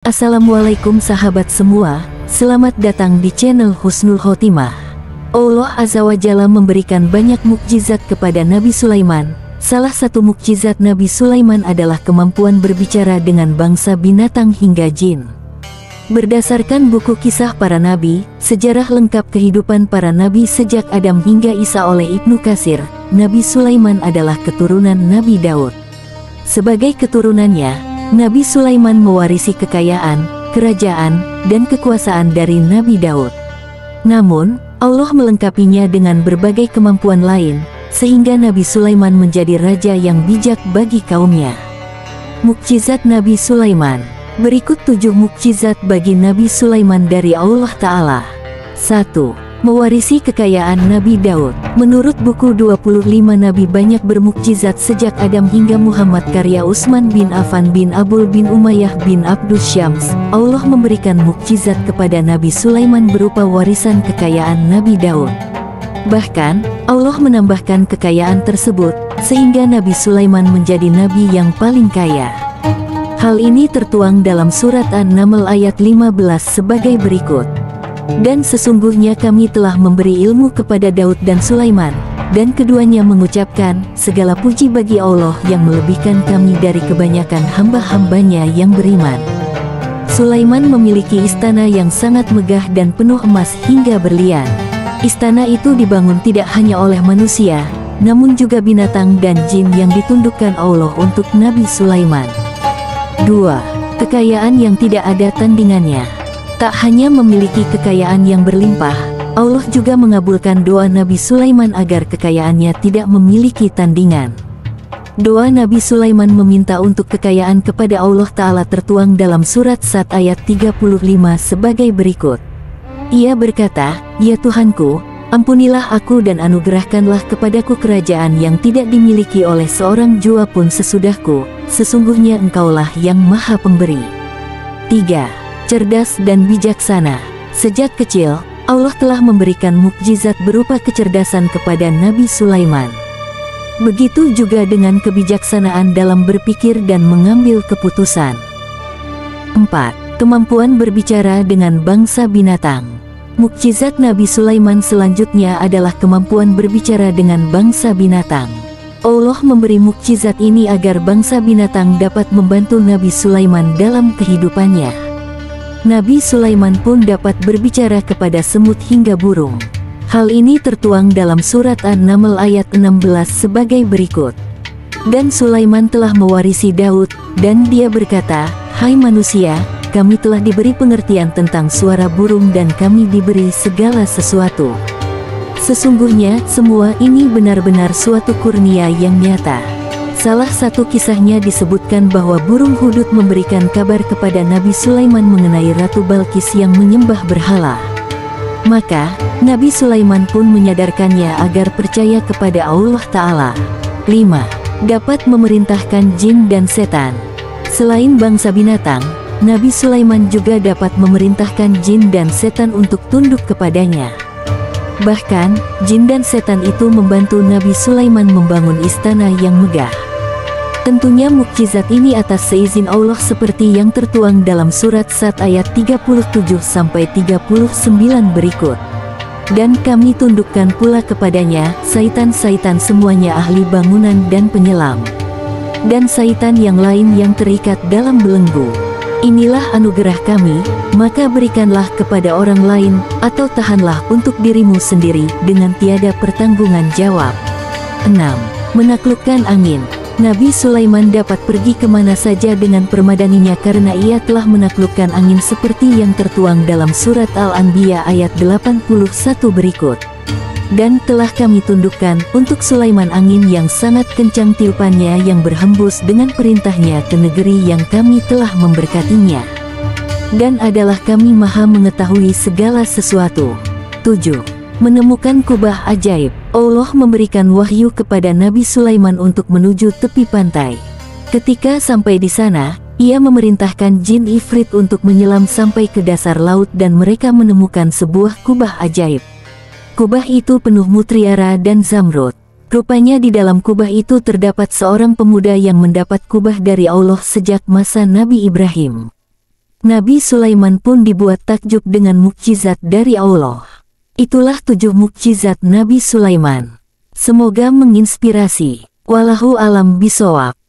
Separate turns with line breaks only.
Assalamualaikum sahabat semua, selamat datang di channel Husnul Khotimah. Allah Azza wa Jalla memberikan banyak mukjizat kepada Nabi Sulaiman. Salah satu mukjizat Nabi Sulaiman adalah kemampuan berbicara dengan bangsa binatang hingga jin. Berdasarkan buku kisah para nabi, sejarah lengkap kehidupan para nabi sejak Adam hingga Isa oleh Ibnu Katsir, Nabi Sulaiman adalah keturunan Nabi Daud. Sebagai keturunannya, Nabi Sulaiman mewarisi kekayaan, kerajaan, dan kekuasaan dari Nabi Daud. Namun, Allah melengkapinya dengan berbagai kemampuan lain, sehingga Nabi Sulaiman menjadi raja yang bijak bagi kaumnya. Mukjizat Nabi Sulaiman. Berikut 7 mukjizat bagi Nabi Sulaiman dari Allah Ta'ala. 1. Mewarisi kekayaan Nabi Daud. Menurut buku 25 Nabi banyak bermukjizat sejak Adam hingga Muhammad karya Utsman bin Affan bin Abul bin Umayyah bin Abdus Syams. Allah memberikan mukjizat kepada Nabi Sulaiman berupa warisan kekayaan Nabi Daud. Bahkan, Allah menambahkan kekayaan tersebut, sehingga Nabi Sulaiman menjadi nabi yang paling kaya. Hal ini tertuang dalam surat An-Naml ayat 15 sebagai berikut. Dan sesungguhnya kami telah memberi ilmu kepada Daud dan Sulaiman, dan keduanya mengucapkan, segala puji bagi Allah yang melebihkan kami dari kebanyakan hamba-hambanya yang beriman. Sulaiman memiliki istana yang sangat megah dan penuh emas hingga berlian. Istana itu dibangun tidak hanya oleh manusia, namun juga binatang dan jin yang ditundukkan Allah untuk Nabi Sulaiman. 2. Kekayaan yang tidak ada tandingannya. Tak hanya memiliki kekayaan yang berlimpah, Allah juga mengabulkan doa Nabi Sulaiman agar kekayaannya tidak memiliki tandingan. Doa Nabi Sulaiman meminta untuk kekayaan kepada Allah Ta'ala tertuang dalam surat Sad ayat 35 sebagai berikut. Ia berkata, "Ya Tuhanku, ampunilah aku dan anugerahkanlah kepadaku kerajaan yang tidak dimiliki oleh seorang jua pun sesudahku, sesungguhnya Engkaulah yang Maha Pemberi." 3. Cerdas dan bijaksana. Sejak kecil, Allah telah memberikan mukjizat berupa kecerdasan kepada Nabi Sulaiman. Begitu juga dengan kebijaksanaan dalam berpikir dan mengambil keputusan. 4. Kemampuan berbicara dengan bangsa binatang. Mukjizat Nabi Sulaiman selanjutnya adalah kemampuan berbicara dengan bangsa binatang. Allah memberi mukjizat ini agar bangsa binatang dapat membantu Nabi Sulaiman dalam kehidupannya. Nabi Sulaiman pun dapat berbicara kepada semut hingga burung. Hal ini tertuang dalam surat An-Naml ayat 16 sebagai berikut. Dan Sulaiman telah mewarisi Daud, dan dia berkata, "Hai manusia, kami telah diberi pengertian tentang suara burung dan kami diberi segala sesuatu. Sesungguhnya semua ini benar-benar suatu kurnia yang nyata." Salah satu kisahnya disebutkan bahwa burung hudud memberikan kabar kepada Nabi Sulaiman mengenai Ratu Balqis yang menyembah berhala. Maka, Nabi Sulaiman pun menyadarkannya agar percaya kepada Allah Ta'ala. 5. Dapat memerintahkan jin dan setan. Selain bangsa binatang, Nabi Sulaiman juga dapat memerintahkan jin dan setan untuk tunduk kepadanya. Bahkan, jin dan setan itu membantu Nabi Sulaiman membangun istana yang megah. Tentunya mukjizat ini atas seizin Allah seperti yang tertuang dalam surat Sad ayat 37-39 berikut. Dan kami tundukkan pula kepadanya saitan-saitan semuanya ahli bangunan dan penyelam, dan saitan yang lain yang terikat dalam belenggu. Inilah anugerah kami, maka berikanlah kepada orang lain, atau tahanlah untuk dirimu sendiri dengan tiada pertanggungan jawab. 6. Menaklukkan angin. Nabi Sulaiman dapat pergi kemana saja dengan permadaninya karena ia telah menaklukkan angin seperti yang tertuang dalam surat Al-Anbiya ayat 81 berikut. Dan telah kami tundukkan untuk Sulaiman angin yang sangat kencang tiupannya yang berhembus dengan perintahnya ke negeri yang kami telah memberkatinya. Dan adalah kami maha mengetahui segala sesuatu. 7. Menemukan kubah ajaib. Allah memberikan wahyu kepada Nabi Sulaiman untuk menuju tepi pantai. Ketika sampai di sana, ia memerintahkan jin ifrit untuk menyelam sampai ke dasar laut dan mereka menemukan sebuah kubah ajaib. Kubah itu penuh mutiara dan zamrud. Rupanya di dalam kubah itu terdapat seorang pemuda yang mendapat kubah dari Allah sejak masa Nabi Ibrahim. Nabi Sulaiman pun dibuat takjub dengan mukjizat dari Allah. Itulah 7 mukjizat Nabi Sulaiman. Semoga menginspirasi. Wallahu alam bisawab.